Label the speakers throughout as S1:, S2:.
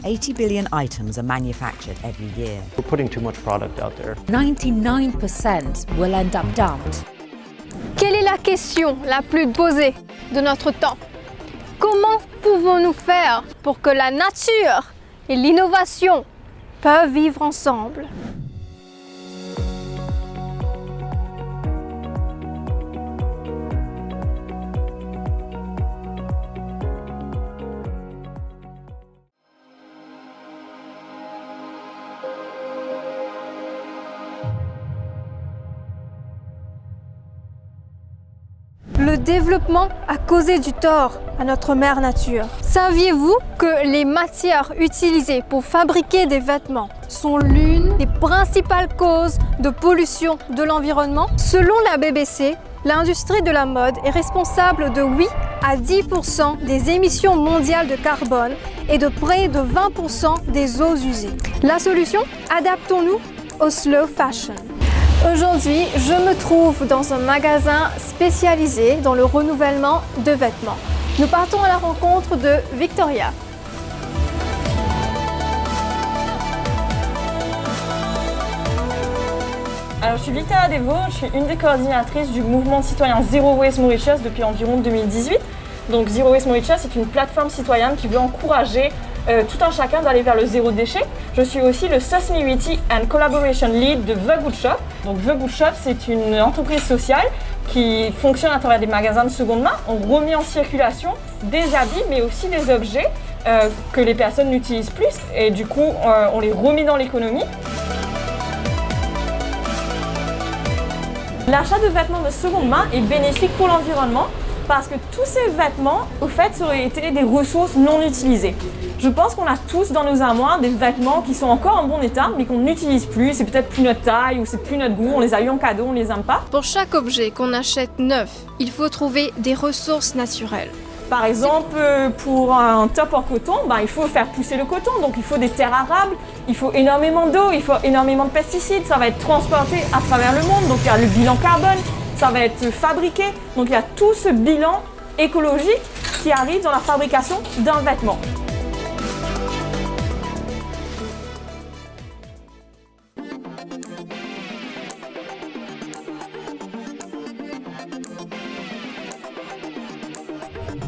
S1: 80 billion items are manufactured every year.
S2: We're putting too much product out there.
S3: 99% will end up dumped.
S4: Quelle est la question la plus posée de notre temps? Comment pouvons-nous faire pour que la nature et l'innovation peuvent vivre ensemble? Le développement a causé du tort à notre mère nature. Saviez-vous que les matières utilisées pour fabriquer des vêtements sont l'une des principales causes de pollution de l'environnement? Selon la BBC, l'industrie de la mode est responsable de 8 à 10% des émissions mondiales de carbone et de près de 20% des eaux usées. La solution? Adaptons-nous au slow fashion. Aujourd'hui, je me trouve dans un magasin spécialisé dans le renouvellement de vêtements. Nous partons à la rencontre de Victoria.
S5: Alors, je suis Victoria Devaux, je suis une des coordinatrices du mouvement citoyen Zero Waste Mauritius depuis environ 2018. Donc Zero Waste Mauritius est une plateforme citoyenne qui veut encourager tout un chacun d'aller vers le zéro déchet. Je suis aussi le Sustainability and Collaboration Lead de The Good Shop. Donc The Good Shop, c'est une entreprise sociale qui fonctionne à travers des magasins de seconde main. On remet en circulation des habits mais aussi des objets que les personnes n'utilisent plus et du coup on les remet dans l'économie. L'achat de vêtements de seconde main est bénéfique pour l'environnement parce que tous ces vêtements, au fait, auraient été des ressources non utilisées. Je pense qu'on a tous dans nos armoires des vêtements qui sont encore en bon état mais qu'on n'utilise plus, c'est peut-être plus notre taille ou c'est plus notre goût, on les a eu en cadeau, on les aime pas.
S4: Pour chaque objet qu'on achète neuf, il faut trouver des ressources naturelles.
S5: Par exemple, pour un top en coton, il faut faire pousser le coton, donc il faut des terres arables, il faut énormément d'eau, il faut énormément de pesticides, ça va être transporté à travers le monde, donc il y a le bilan carbone, ça va être fabriqué, donc il y a tout ce bilan écologique qui arrive dans la fabrication d'un vêtement.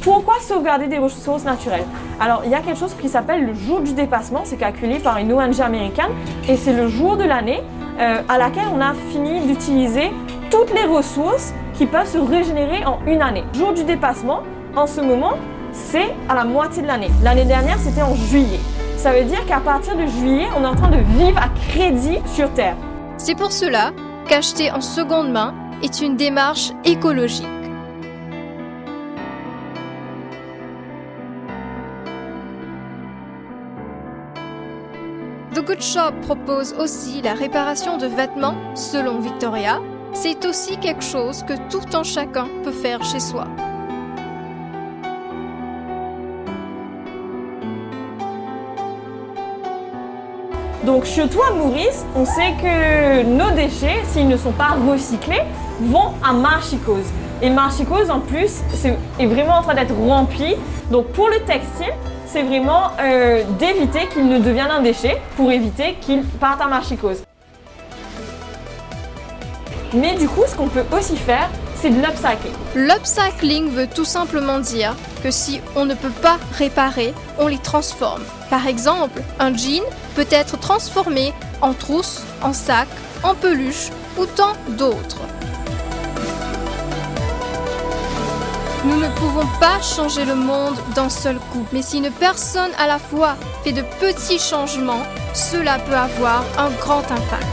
S5: Pourquoi sauvegarder des ressources naturelles? Alors, il y a quelque chose qui s'appelle le jour du dépassement, c'est calculé par une ONG américaine et c'est le jour de l'année à laquelle on a fini d'utiliser toutes les ressources qui peuvent se régénérer en une année. Jour du dépassement, en ce moment, c'est à la moitié de l'année. L'année dernière, c'était en juillet. Ça veut dire qu'à partir de juillet, on est en train de vivre à crédit sur Terre.
S4: C'est pour cela qu'acheter en seconde main est une démarche écologique. The Good Shop propose aussi la réparation de vêtements, selon Victoria. C'est aussi quelque chose que tout un chacun peut faire chez soi.
S5: Donc surtout à Maurice, on sait que nos déchets, s'ils ne sont pas recyclés, vont à Marchicose. Et Marchicose, en plus, est vraiment en train d'être rempli. Donc pour le textile, c'est vraiment d'éviter qu'il ne devienne un déchet pour éviter qu'il parte à Marchicose. Mais du coup, ce qu'on peut aussi faire, c'est de l'upcycling.
S4: L'upcycling veut tout simplement dire que si on ne peut pas réparer, on les transforme. Par exemple, un jean peut être transformé en trousse, en sac, en peluche ou tant d'autres. Nous ne pouvons pas changer le monde d'un seul coup, mais si une personne à la fois fait de petits changements, cela peut avoir un grand impact.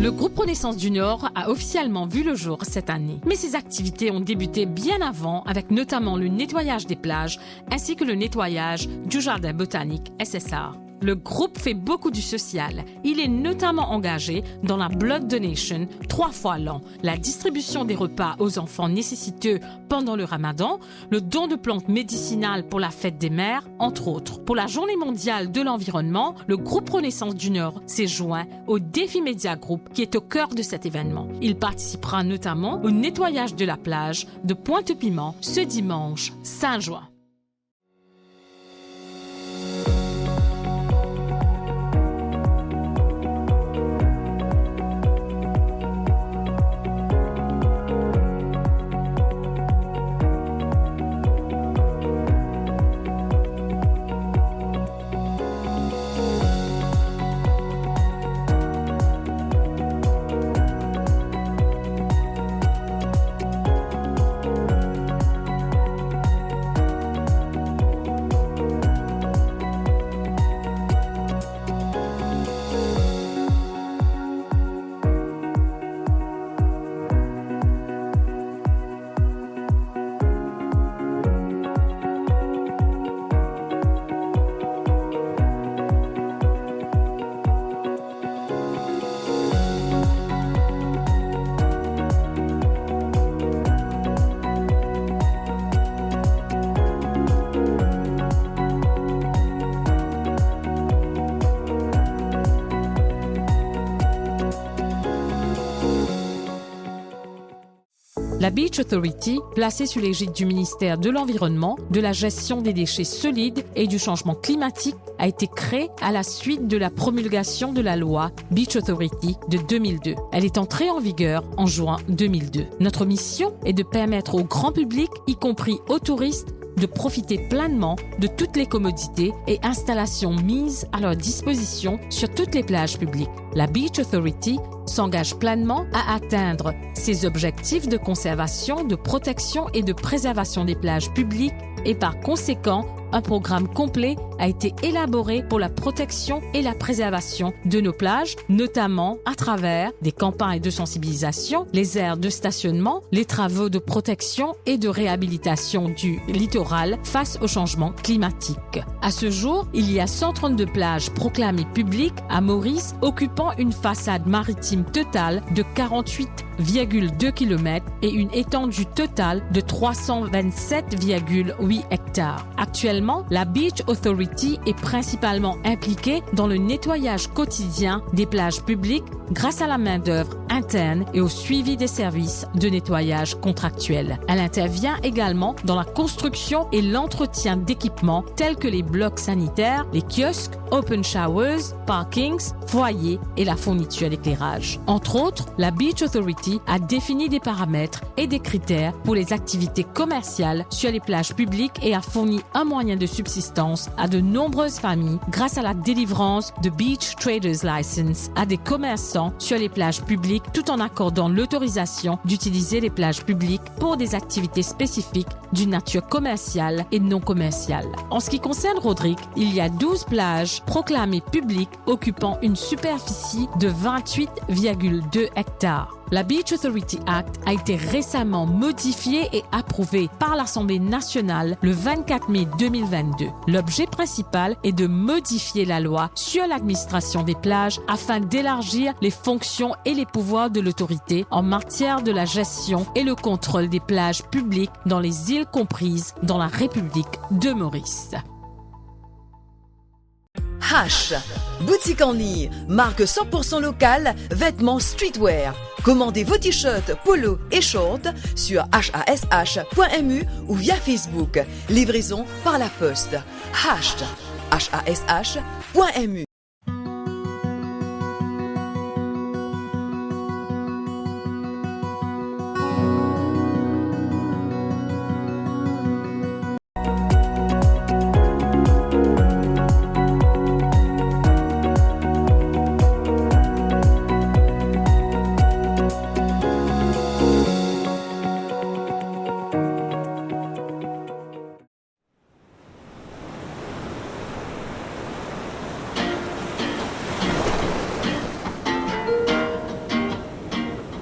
S6: Le groupe Renaissance du Nord a officiellement vu le jour cette année. Mais ses activités ont débuté bien avant, avec notamment le nettoyage des plages ainsi que le nettoyage du jardin botanique SSR. Le groupe fait beaucoup du social. Il est notamment engagé dans la Blood Donation 3 fois l'an, la distribution des repas aux enfants nécessiteux pendant le Ramadan, le don de plantes médicinales pour la fête des mères, entre autres. Pour la Journée mondiale de l'environnement, le groupe Renaissance du Nord s'est joint au Défi Média Group qui est au cœur de cet événement. Il participera notamment au nettoyage de la plage de Pointe-Piment ce dimanche 5 juin. La Beach Authority, placée sous l'égide du ministère de l'Environnement, de la gestion des déchets solides et du changement climatique, a été créée à la suite de la promulgation de la loi Beach Authority de 2002. Elle est entrée en vigueur en juin 2002. Notre mission est de permettre au grand public, y compris aux touristes, de profiter pleinement de toutes les commodités et installations mises à leur disposition sur toutes les plages publiques. La Beach Authority s'engage pleinement à atteindre ses objectifs de conservation, de protection et de préservation des plages publiques et par conséquent, un programme complet a été élaboré pour la protection et la préservation de nos plages, notamment à travers des campagnes de sensibilisation, les aires de stationnement, les travaux de protection et de réhabilitation du littoral face au changement climatique. À ce jour, il y a 132 plages proclamées publiques à Maurice, occupant une façade maritime totale de 48,2 km et une étendue totale de 327,8 hectares. Actuellement, la Beach Authority est principalement impliquée dans le nettoyage quotidien des plages publiques grâce à la main-d'œuvre interne et au suivi des services de nettoyage contractuels. Elle intervient également dans la construction et l'entretien d'équipements tels que les blocs sanitaires, les kiosques, open showers, parkings, foyers et la fourniture d'éclairage. Entre autres, la Beach Authority a défini des paramètres et des critères pour les activités commerciales sur les plages publiques et a fourni un moyen de subsistance à de nombreuses familles grâce à la délivrance de Beach Traders License à des commerçants sur les plages publiques tout en accordant l'autorisation d'utiliser les plages publiques pour des activités spécifiques d'une nature commerciale et non commerciale. En ce qui concerne Rodrigue, il y a 12 plages proclamées publiques occupant une superficie de 28,2 hectares. La Beach Authority Act a été récemment modifiée et approuvée par l'Assemblée nationale le 24 mai 2022. L'objet principal est de modifier la loi sur l'administration des plages afin d'élargir les fonctions et les pouvoirs de l'autorité en matière de la gestion et le contrôle des plages publiques dans les îles comprises dans la République de Maurice.
S7: H, boutique en ligne, marque 100% locale, vêtements streetwear. Commandez vos t-shirts, polos et shorts sur hash.mu ou via Facebook. Livraison par la poste. hash.mu.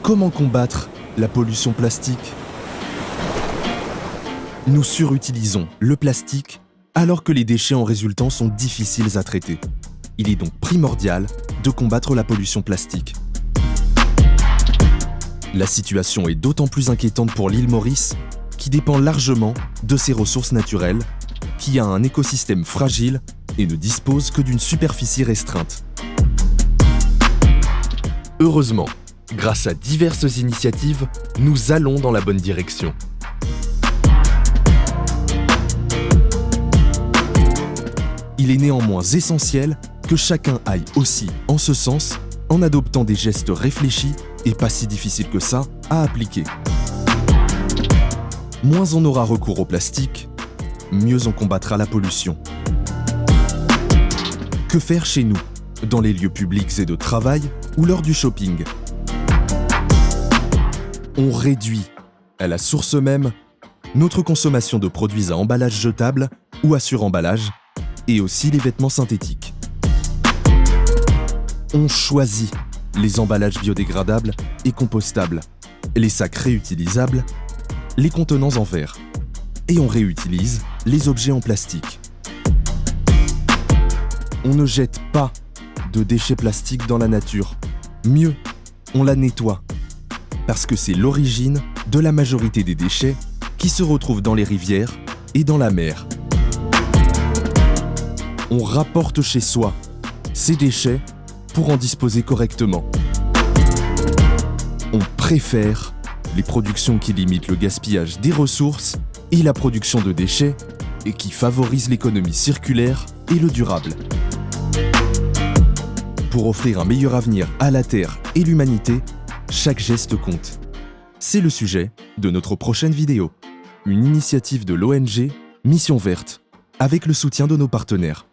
S8: Comment combattre la pollution plastique ? Nous surutilisons le plastique alors que les déchets en résultant sont difficiles à traiter. Il est donc primordial de combattre la pollution plastique. La situation est d'autant plus inquiétante pour l'île Maurice, qui dépend largement de ses ressources naturelles, qui a un écosystème fragile et ne dispose que d'une superficie restreinte. Heureusement, grâce à diverses initiatives, nous allons dans la bonne direction. Il est néanmoins essentiel que chacun aille aussi en ce sens en adoptant des gestes réfléchis et pas si difficiles que ça à appliquer. Moins on aura recours au plastique, mieux on combattra la pollution. Que faire chez nous, dans les lieux publics et de travail ou lors du shopping ? On réduit, à la source même, notre consommation de produits à emballage jetable ou à suremballage, et aussi les vêtements synthétiques. On choisit les emballages biodégradables et compostables, les sacs réutilisables, les contenants en verre. Et on réutilise les objets en plastique. On ne jette pas de déchets plastiques dans la nature. Mieux, on la nettoie. Parce que c'est l'origine de la majorité des déchets qui se retrouvent dans les rivières et dans la mer. On rapporte chez soi ces déchets pour en disposer correctement. On préfère les productions qui limitent le gaspillage des ressources et la production de déchets et qui favorisent l'économie circulaire et le durable. Pour offrir un meilleur avenir à la Terre et l'humanité, chaque geste compte. C'est le sujet de notre prochaine vidéo. Une initiative de l'ONG Mission Verte, avec le soutien de nos partenaires.